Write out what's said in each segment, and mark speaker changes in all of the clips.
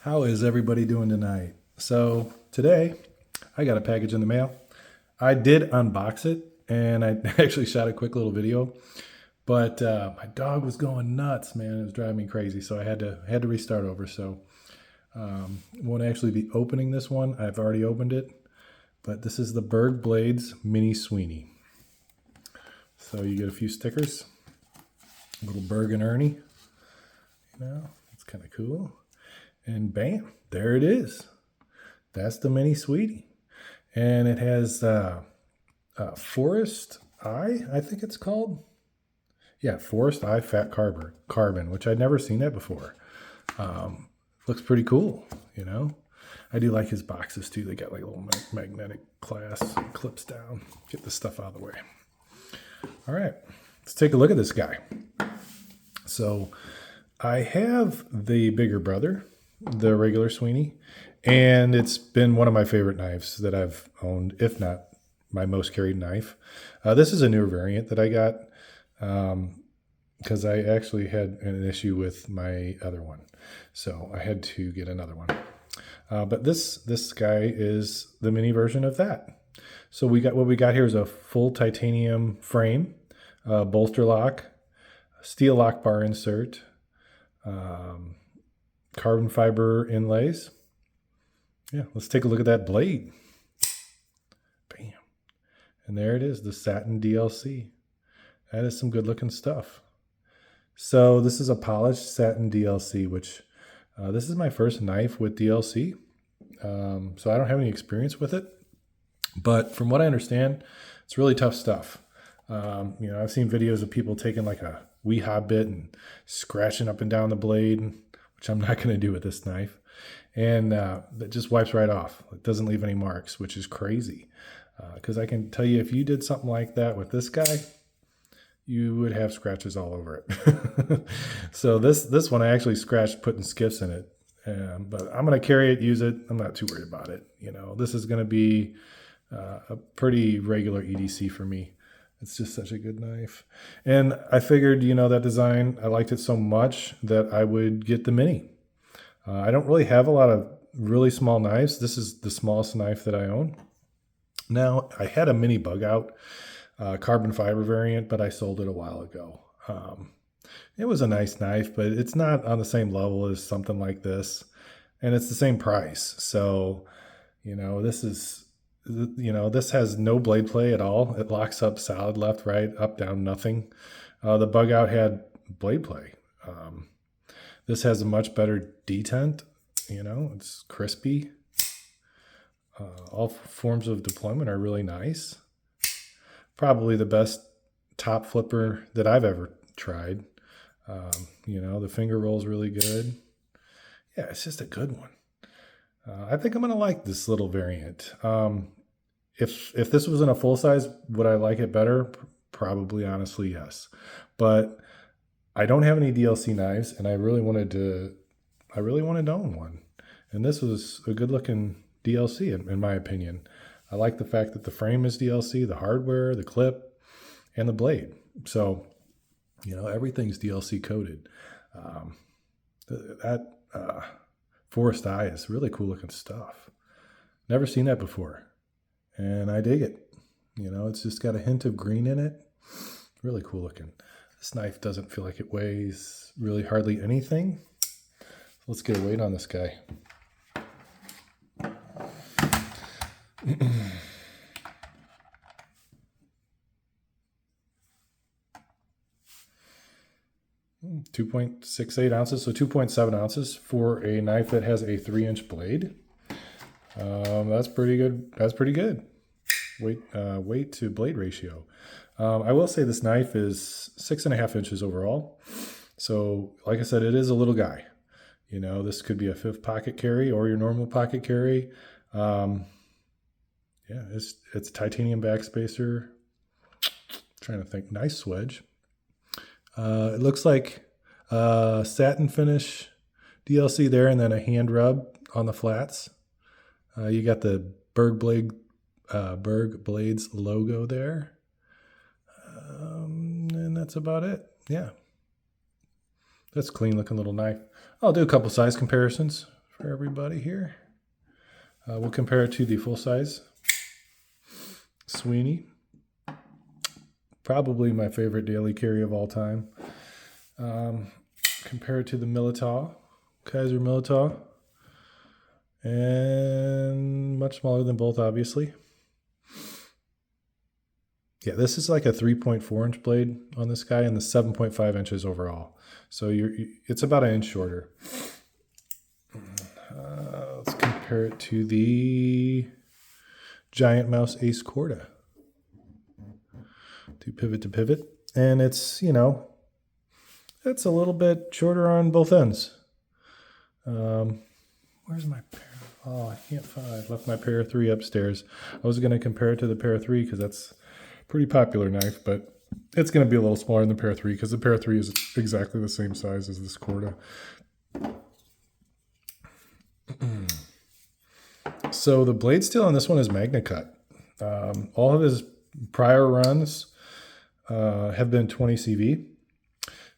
Speaker 1: How is everybody doing tonight? So today I got a package in the mail. I did unbox it and I actually shot a quick little video, but my dog was going nuts, man. It was driving me crazy, so I had to restart over. So won't actually be opening this one. I've already opened it, but this is the BergBlades Mini Sweeney. So you get a few stickers, a little Berg and Ernie. It's kind of cool. And bam, there it is. That's the Mini Sweetie. And it has Forest Eye, I think it's called. Yeah, Forest Eye Fat Carbon, which I'd never seen that before. Looks pretty cool, you know. I do like his boxes too. They got like a little magnetic clasp, clips down. Get this stuff out of the way. All right, let's take a look at this guy. So I have the bigger brother, the regular Sweeney, and it's been one of my favorite knives that I've owned, if not my most carried knife. This is a newer variant that I got because I actually had an issue with my other one, so I had to get another one. But this guy is the mini version of that. So what we got here is a full titanium frame, bolster lock, steel lock bar insert, carbon fiber inlays. Yeah, let's take a look at that blade. Bam. And there it is, the satin DLC. That is some good looking stuff. So this is a polished satin DLC, which this is my first knife with DLC. So I don't have any experience with it. But from what I understand, it's really tough stuff. I've seen videos of people taking like a Weehaw bit and scratching up and down the blade, which I'm not going to do with this knife. And that just wipes right off. It doesn't leave any marks, which is crazy. Because I can tell you, if you did something like that with this guy, you would have scratches all over it. So this one I actually scratched putting skiffs in it. But I'm going to carry it, use it. I'm not too worried about it. This is going to be a pretty regular EDC for me. It's just such a good knife. And I figured, that design, I liked it so much that I would get the mini. I don't really have a lot of really small knives. This is the smallest knife that I own. Now, I had a mini bug out carbon fiber variant, but I sold it a while ago. It was a nice knife, but it's not on the same level as something like this. And it's the same price. So, this has no blade play at all. It locks up solid, left, right, up, down, nothing. The bug out had blade play. This has a much better detent. It's crispy. All forms of deployment are really nice. Probably the best top flipper that I've ever tried. The finger roll's really good. Yeah, it's just a good one. I think I'm going to like this little variant. If this was in a full size, would I like it better? Probably, honestly, yes. But I don't have any DLC knives, and I really wanted to own one. And this was a good looking DLC, in my opinion. I like the fact that the frame is DLC, the hardware, the clip, and the blade. So, everything's DLC coded. That Forest Eye is really cool looking stuff. Never seen that before. And I dig it. It's just got a hint of green in it. Really cool looking. This knife doesn't feel like it weighs really hardly anything. Let's get a weight on this guy. 2.68 ounces, so 2.7 ounces for a knife that has a 3-inch blade. That's pretty good. That's pretty good. Weight to blade ratio. I will say this knife is 6.5 inches overall. So, like I said, it is a little guy. This could be a 5th pocket carry or your normal pocket carry. It's titanium backspacer. Trying to think. Nice swedge. It looks like satin finish DLC there, and then a hand rub on the flats. You got the BergBlades logo there. And that's about it. Yeah. That's a clean looking little knife. I'll do a couple size comparisons for everybody here. We'll compare it to the full-size Sweeney. Probably my favorite daily carry of all time. Compare it to the Kaiser Militaw. And much smaller than both, obviously. Yeah, this is like a 3.4 inch blade on this guy and the 7.5 inches overall. So it's about an inch shorter. Let's compare it to the Giant Mouse Ace Corda. To pivot to pivot. And it's, it's a little bit shorter on both ends. Where's my pair? Oh, I can't find it. I left my pair 3 upstairs. I was going to compare it to the pair 3 because that's pretty popular knife, but it's going to be a little smaller than the pair 3 because the pair 3 is exactly the same size as this Corda. So the blade steel on this one is Magna Cut. All of his prior runs have been 20 CV.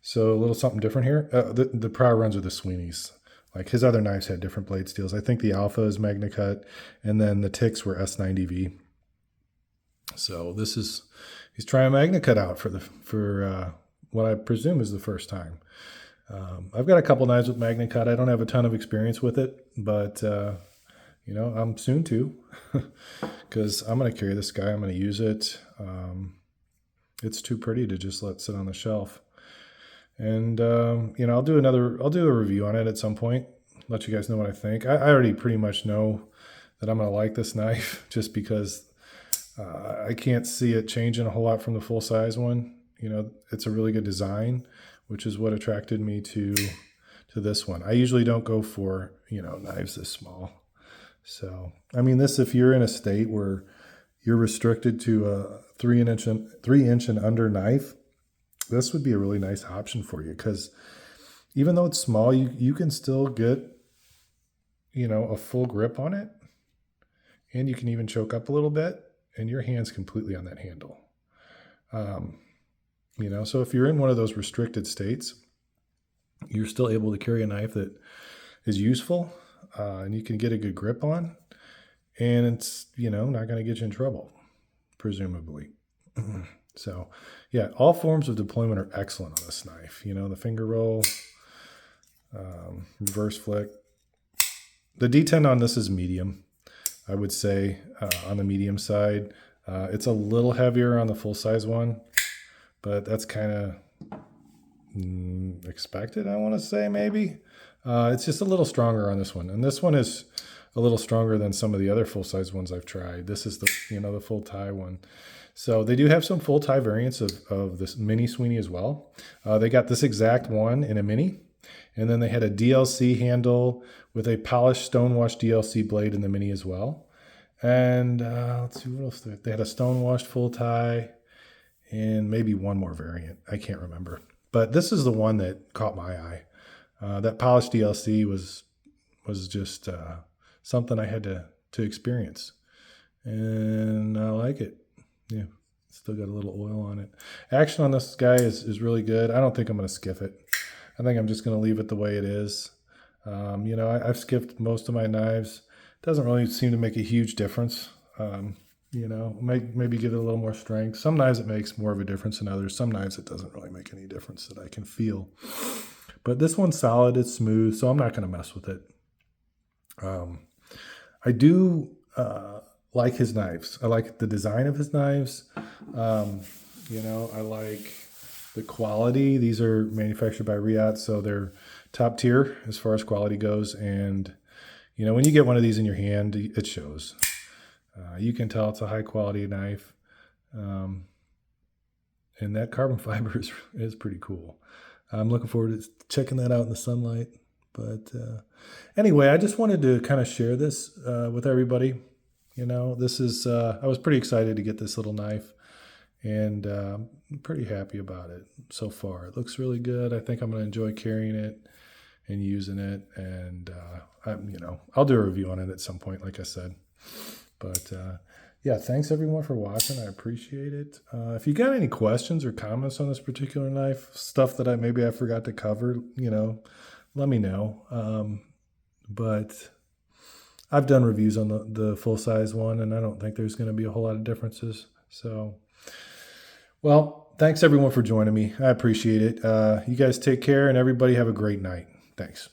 Speaker 1: So a little something different here. The prior runs are the Sweeneys. Like his other knives had different blade steels. I think the Alpha is Magna Cut, and then the Ticks were S90V. So he's trying Magna Cut out for what I presume is the first time. I've got a couple knives with Magna Cut. I don't have a ton of experience with it, but I'm soon to, because I'm going to carry this guy. I'm going to use it. It's too pretty to just let sit on the shelf. And, I'll do a review on it at some point, let you guys know what I think. I already pretty much know that I'm going to like this knife just because I can't see it changing a whole lot from the full-size one. It's a really good design, which is what attracted me to this one. I usually don't go for, knives this small. So, if you're in a state where you're restricted to a 3 inch and under knife, this would be a really nice option for you because even though it's small, you can still get, a full grip on it, and you can even choke up a little bit, and your hand's completely on that handle. So if you're in one of those restricted states, you're still able to carry a knife that is useful, and you can get a good grip on, and it's, not going to get you in trouble, presumably. So, yeah, all forms of deployment are excellent on this knife. The finger roll, reverse flick. The D10 on this is medium, I would say, on the medium side. It's a little heavier on the full-size one, but that's kind of expected, I want to say, maybe. It's just a little stronger on this one. And this one is a little stronger than some of the other full-size ones I've tried. This is the full tie one. So they do have some full tie variants of this mini Sweeney as well. They got this exact one in a mini, and then they had a DLC handle with a polished stonewashed DLC blade in the mini as well. And let's see what else they had a stonewashed full tie and maybe one more variant. I can't remember, but this is the one that caught my eye. That polished DLC was just something I had to experience, and I like it. Yeah, still got a little oil on it. Action on this guy is really good. I don't think I'm going to skiff it. I think I'm just going to leave it the way it is. I've skiffed most of my knives. It doesn't really seem to make a huge difference. Maybe give it a little more strength. Some knives it makes more of a difference than others. Some knives it doesn't really make any difference that I can feel. But this one's solid. It's smooth, so I'm not going to mess with it. I do like his knives. I like the design of his knives. I like the quality. These are manufactured by Riot, so they're top tier as far as quality goes. And, when you get one of these in your hand, it shows. You can tell it's a high quality knife. And that carbon fiber is pretty cool. I'm looking forward to checking that out in the sunlight. But anyway, I just wanted to kind of share this with everybody. This is, I was pretty excited to get this little knife, and I'm pretty happy about it so far. It looks really good. I think I'm going to enjoy carrying it and using it. And, I'll do a review on it at some point, like I said. But yeah, thanks everyone for watching. I appreciate it. If you got any questions or comments on this particular knife, stuff that maybe I forgot to cover, let me know. but I've done reviews on the full-size one, and I don't think there's going to be a whole lot of differences. So, well, thanks everyone for joining me. I appreciate it. You guys take care, and everybody have a great night. Thanks.